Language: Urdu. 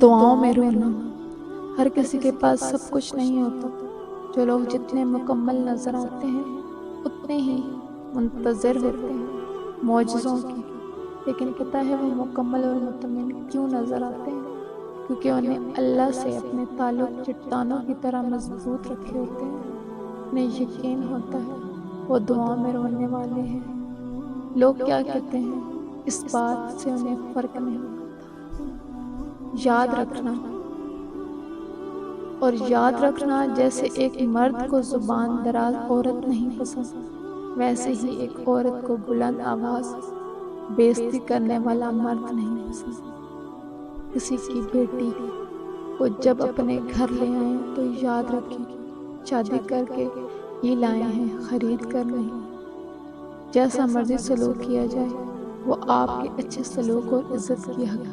دعاؤں میں رونا۔ ہر کسی کے پاس سب کچھ نہیں ہوتا۔ جو لوگ جتنے مکمل نظر آتے ہیں اتنے ہی منتظر ہوتے ہیں معجزوں کی، لیکن پتہ ہے وہ مکمل اور مطمئن کیوں نظر آتے ہیں؟ کیونکہ انہیں اللہ سے اپنے تعلق چٹانوں کی طرح مضبوط رکھے ہوتے ہیں۔ انہیں یقین ہوتا ہے وہ دعاؤں میں رونے والے ہیں۔ لوگ کیا کہتے ہیں اس بات سے انہیں فرق نہیں پڑتا۔ یاد رکھنا اور یاد رکھنا جیسے ایک مرد کو زبان دراز عورت نہیں پسند، ویسے ہی ایک عورت کو بلند آواز بےعزتی کرنے والا مرد نہیں پسند۔ کسی کی بیٹی کو جب اپنے گھر لے آئیں تو یاد رکھیں شادی کر کے ہی لائے ہیں، خرید کر نہیں۔ جیسا مرضی سلوک کیا جائے وہ آپ کے اچھے سلوک اور عزت کی حقدار